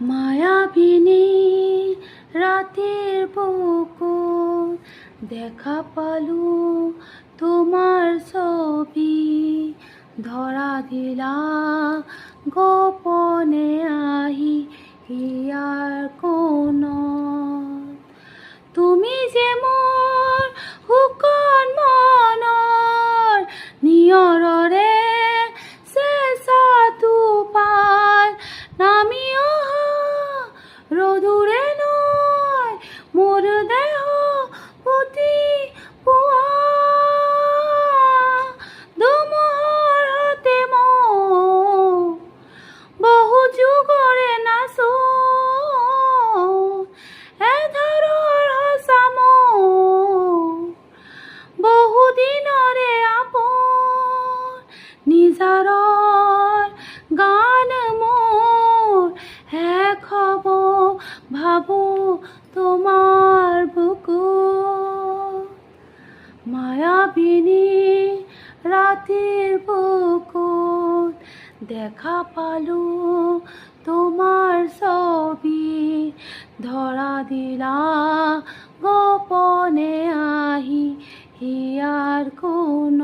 মায়াবিনী রাতের বুকুর দেখা পালু তোমার ছবি, ধরা দিলা গোপনে আহি হিয়ার কোন। তুমি যে মোর হুকন মনৰ নিয়ৰৰে চেঁচা টোপাল নামি অহা ৰ'দোৰে নয় মোৰ দেহ পুতি পোৱা। ধুমুহাৰ হাতে মোৰ বহু যুগৰে নাচো এধাৰৰ সঁচা মোৰ বহু দিনৰে আপোন। নিজাৰৰ গান মোৰ শেষ হ'ব ভাবোঁ তোমাৰ বুকুত। মায়াবিনী ৰাতিৰ বুকুত দেখা পালো তোমার ছবি, ধরা দিলা গোপনে আহি হিয়ার কোন।